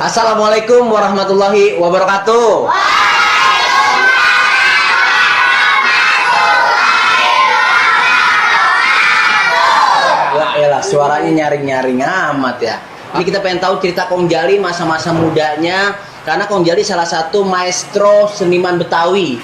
Assalamualaikum warahmatullahi wabarakatuh. Ya, suaranya nyaring-nyaring amat ya. Ini kita pengen tahu cerita Kong Jali masa-masa mudanya, karena Kong Jali salah satu maestro seniman Betawi.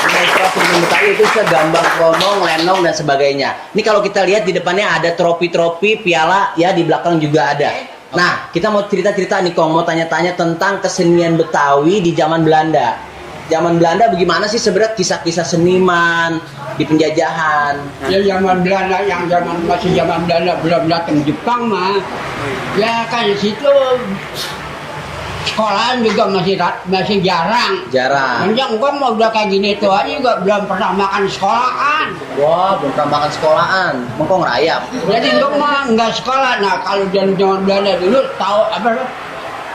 Maestro seniman Betawi itu bisa gambar klonong, lenong dan sebagainya. Ini kalau kita lihat di depannya ada trofi-trofi, piala ya, di belakang juga ada. Nah, kita mau cerita-cerita nih Kong, mau tanya-tanya tentang kesenian Betawi di zaman Belanda. Zaman Belanda bagaimana sih sebenarnya kisah-kisah seniman di penjajahan? Ya zaman Belanda, masih zaman Belanda belum datang Jepang mah. Ya kan di situ sekolahan juga masih jarang. Menjang gua mau udah kayak gini tuh aja juga belum pernah makan sekolahan. Wah, belum pernah makan sekolahan. Mengkong rayap. Jadi gua mah enggak sekolah. Nah, kalau zaman Belanda dulu tahu apa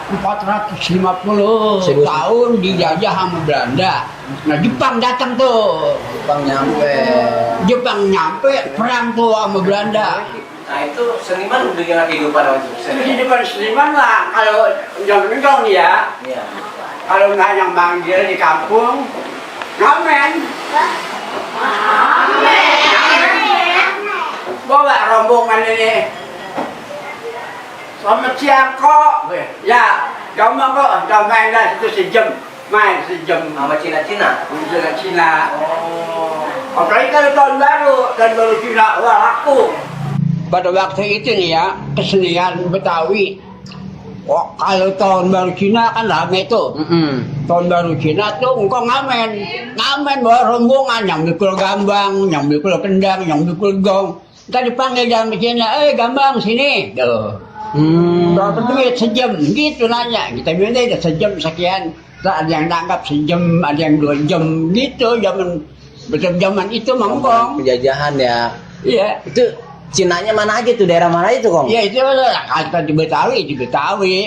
450 tahun dijajah sama Belanda. Nah, Jepang datang tuh. Jepang nyampe perang tuh sama Belanda. Nah, itu seniman udah gimana kehidupan waktu itu? Kehidupan seniman lah, kalau zaman engkau nih ya. Iya. Kalau nggak yang manggil di kampung, ngamen. Bawa rombongan ini. Selamat siang kok. Ya, kamu kok udah main lah itu sejam. Main sejam. Sama Cina-Cina? Cina. Oh. Apalagi kalau tahun baru Cina, wah laku. Pada waktu itu nih ya, kesenian Betawi. Oh, kalau tahun baru Cina kan rame tuh. Tahun baru Cina tuh engkau ngamen bawa rombongan, yang mikul gambang, yang mikul kendang, yang mikul gong. Kita dipanggil dalam Cina, gambang sini. Tuh. Berapa duit sejam? Gitu nanya. Kita bilang udah sejam sekian. Ada yang tangkap sejam, ada yang 2 jam. Gitu zaman itu mangkong. Penjajahan ya. Iya. Itu Cinanya mana aja tuh, daerah mana itu Kong? Iya itu kalau di Betawi,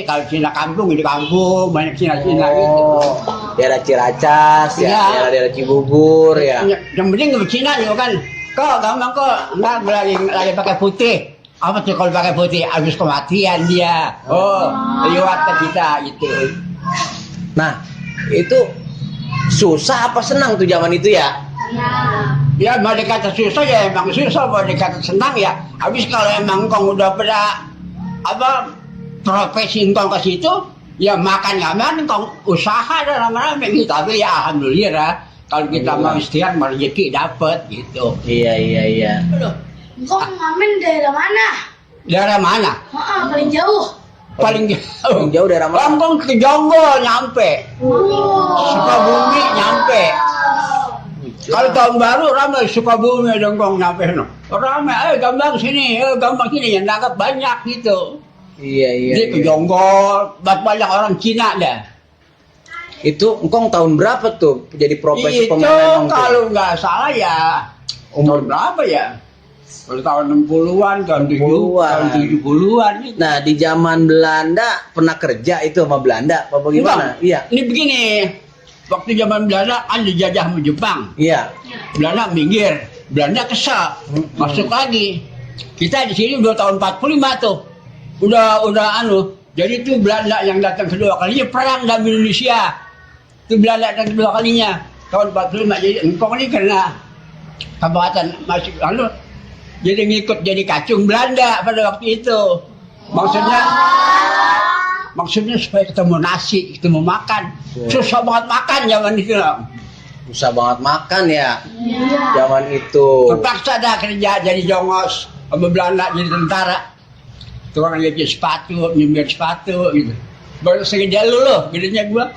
kalau Cina kampung di kampung, banyak Cina-Cina gitu. Daerah Ciracas ya, daerah Cibubur ya. Yang penting ke Cina juga kan. Kok gampang kok, enggak lagi pakai putih. Apa tuh kalau pakai putih? Habis kematian dia. Lewat ke kita gitu. Nah, itu susah apa senang tuh zaman itu ya? Ya mau dikata susah ya emang susah, mau dikata senang ya. Habis kalau emang kong udah pada profesi kong ke situ, ya makan ngamen kong usaha dan lama-lama gitu. Tapi ya alhamdulillah kalau kita mau istiar mau rezeki dapat gitu. Iya. Kong ngamen daerah mana? Daerah mana? Paling jauh. Paling jauh daerah mana? Lampung ke Jonggol nyampe. Sukabumi nyampe. Kalau tahun baru ramai Sukabumi dongkong nyampe no. Ramai, gambang sini yang nangkap banyak gitu. Iya. Jadi ke Jonggol, banyak orang Cina dah. Itu engkong tahun berapa tuh jadi profesi itu pemain? Itu kalau nggak salah ya umur berapa ya? Kalau tahun 60-an, tahun 70-an gitu. Nah, di zaman Belanda pernah kerja itu sama Belanda apa bagaimana? Iya. Ini begini. Waktu zaman Belanda kan dijajah sama Jepang. Iya. Belanda minggir, Belanda kesal, masuk lagi. Kita di sini udah tahun 45 tuh. Udah Jadi itu Belanda yang datang kedua kalinya perang dalam Indonesia. Itu Belanda datang kedua kalinya tahun 45. Jadi engkau ini karena kabupaten masuk jadi ngikut jadi kacung Belanda pada waktu itu. Maksudnya supaya ketemu nasi, ketemu makan. Susah banget makan zaman itu. Susah banget makan ya. Zaman itu. Terpaksa dah kerja jadi jongos sama Belanda jadi tentara. Tukang nyemir sepatu gitu. Baru segede lu gedenya gua.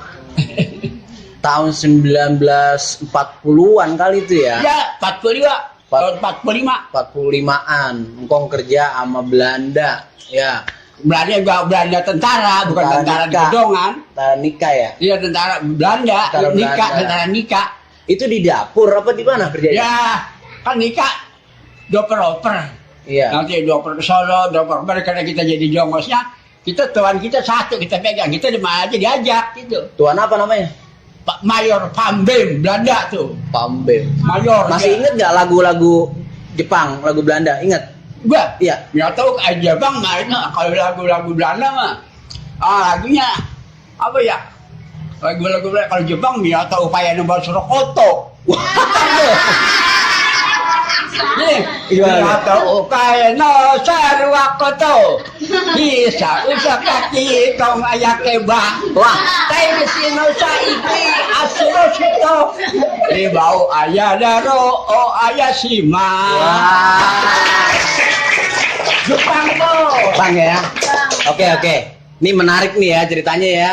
Tahun 1940-an kali itu ya? Ya, 45. Tahun 45. 45-an. Engkong kerja sama Belanda. Ya. Belanda tentara, bukan tentara di gedongan. Tentara nikah ya? Iya, tentara Belanda. Tentara nikah. Itu di dapur apa di mana kerjanya? Ya, kan nikah dioper-oper. Iya. Nanti dioper ke Solo, karena kita jadi jongosnya, tuan kita satu, kita pegang, kita di mana aja diajak gitu. Tuan apa namanya? Pak Mayor Pambem, Belanda tuh. Pambem. Mayor. Masih inget nggak lagu-lagu Jepang, lagu Belanda? Ingat? Gua? Iya. Nggak tahu aja bang, kalau lagu-lagu Belanda mah. Lagunya apa ya? Lagu-lagu kalau Jepang Miyata upaya nomor Surokoto. Miyata upaya no Saruwakoto. Bisa usah kaki kong ayake ba. Wah, tai sino saiki asuro sito. Ribau ayadaro o ayashima. Wah. Jepang tuh. Bang ya. Oke. Ini menarik nih ya ceritanya ya.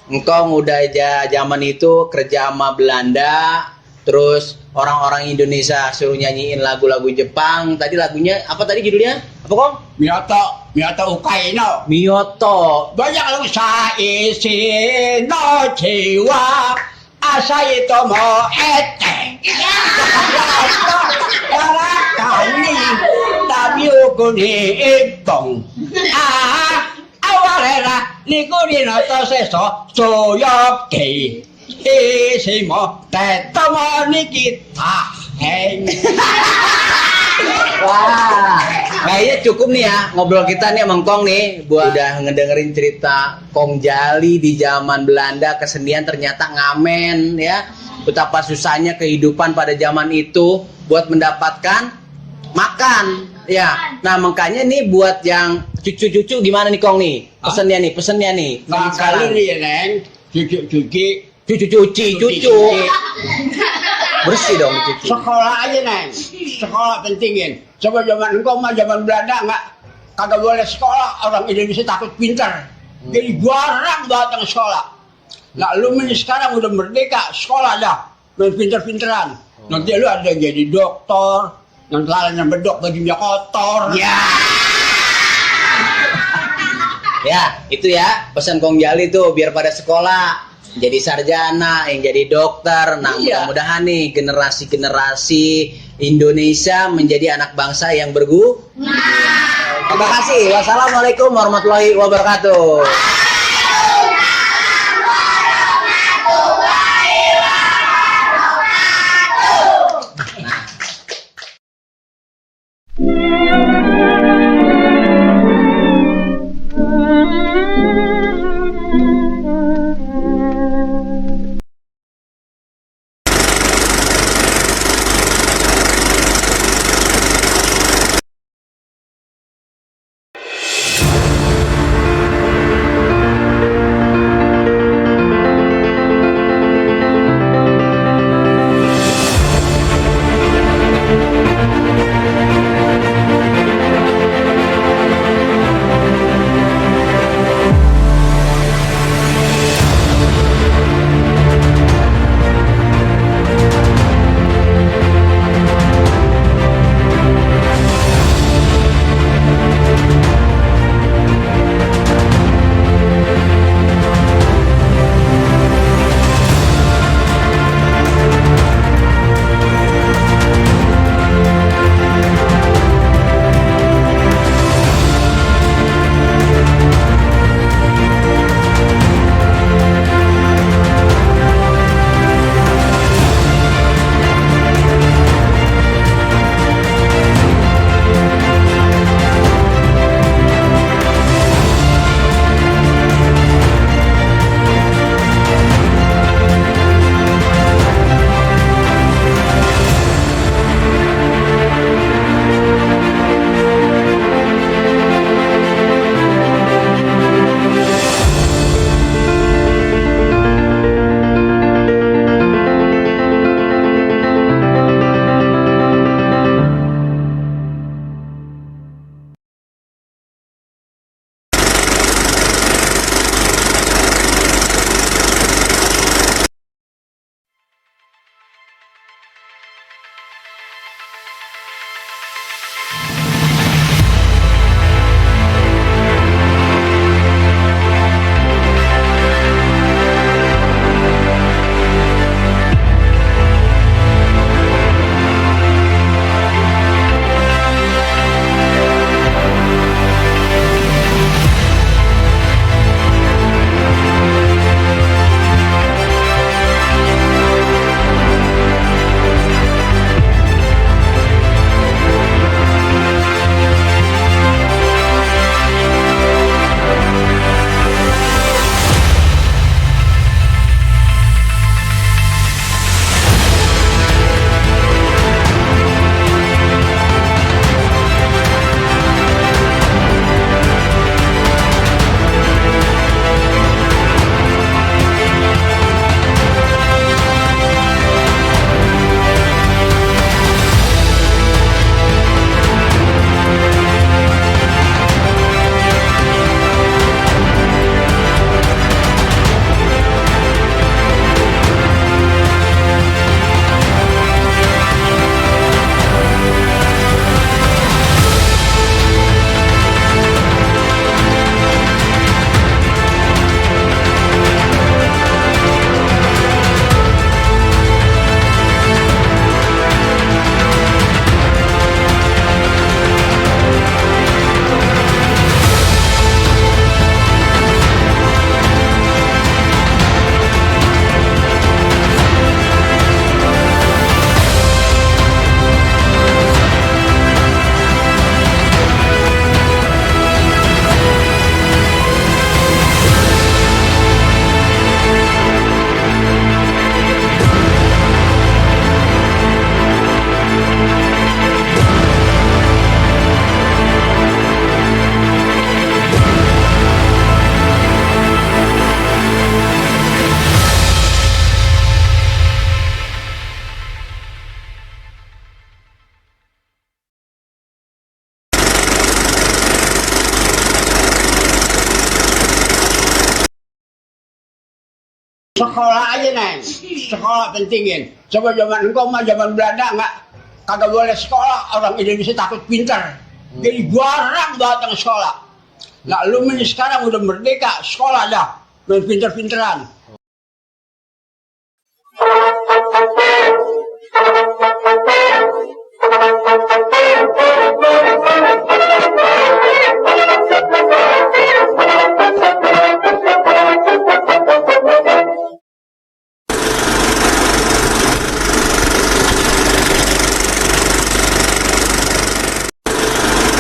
Engkong udah zaman itu kerja sama Belanda, terus orang-orang Indonesia suruh nyanyiin lagu-lagu Jepang. Tadi lagunya apa tadi judulnya? Apa Kong? Miyata ukai no. Miyoto. Banyak lu saisi no jiwa asai tomo ete. Karakani tabiukuni ipong. Awarera nikuri no toseso soyoki. Isimo tetomo nikita heng. Wah, kayaknya cukup nih ya ngobrol kita nih sama Kong nih. Buat udah ngedengerin cerita Kong Jali di zaman Belanda, kesenian ternyata ngamen ya. Betapa susahnya kehidupan pada zaman itu buat mendapatkan makan ya. Nah makanya nih buat yang cucu-cucu gimana nih Kong nih? Pesennya nih. Nah kali nih Neng, cucu-cuci. Cucu. Bersih dong cucu. Sekolah aja Neng, sekolah pentingin. Coba zaman engkau mah zaman Belanda kagak boleh sekolah, orang Indonesia takut pintar. Jadi jarang banget yang sekolah. Nah lu ini sekarang udah merdeka, sekolah dah, main pinter-pinteran. Nanti lu ada yang jadi dokter, yang salahnya bedok bajunya kotor. Ya, itu ya pesan Kong Jali tuh biar pada sekolah jadi sarjana, yang jadi dokter. Nah, mudah-mudahan nih generasi-generasi Indonesia menjadi anak bangsa yang berguna. Terima kasih. Wassalamualaikum warahmatullahi wabarakatuh. Sekolah aja Neng, sekolah pentingin. Coba zaman engkau mah zaman Belanda nggak kagak boleh sekolah, orang Indonesia takut pintar. Jadi jarang datang sekolah. Nah lu ini sekarang udah merdeka, sekolah dah, main pinter-pinteran.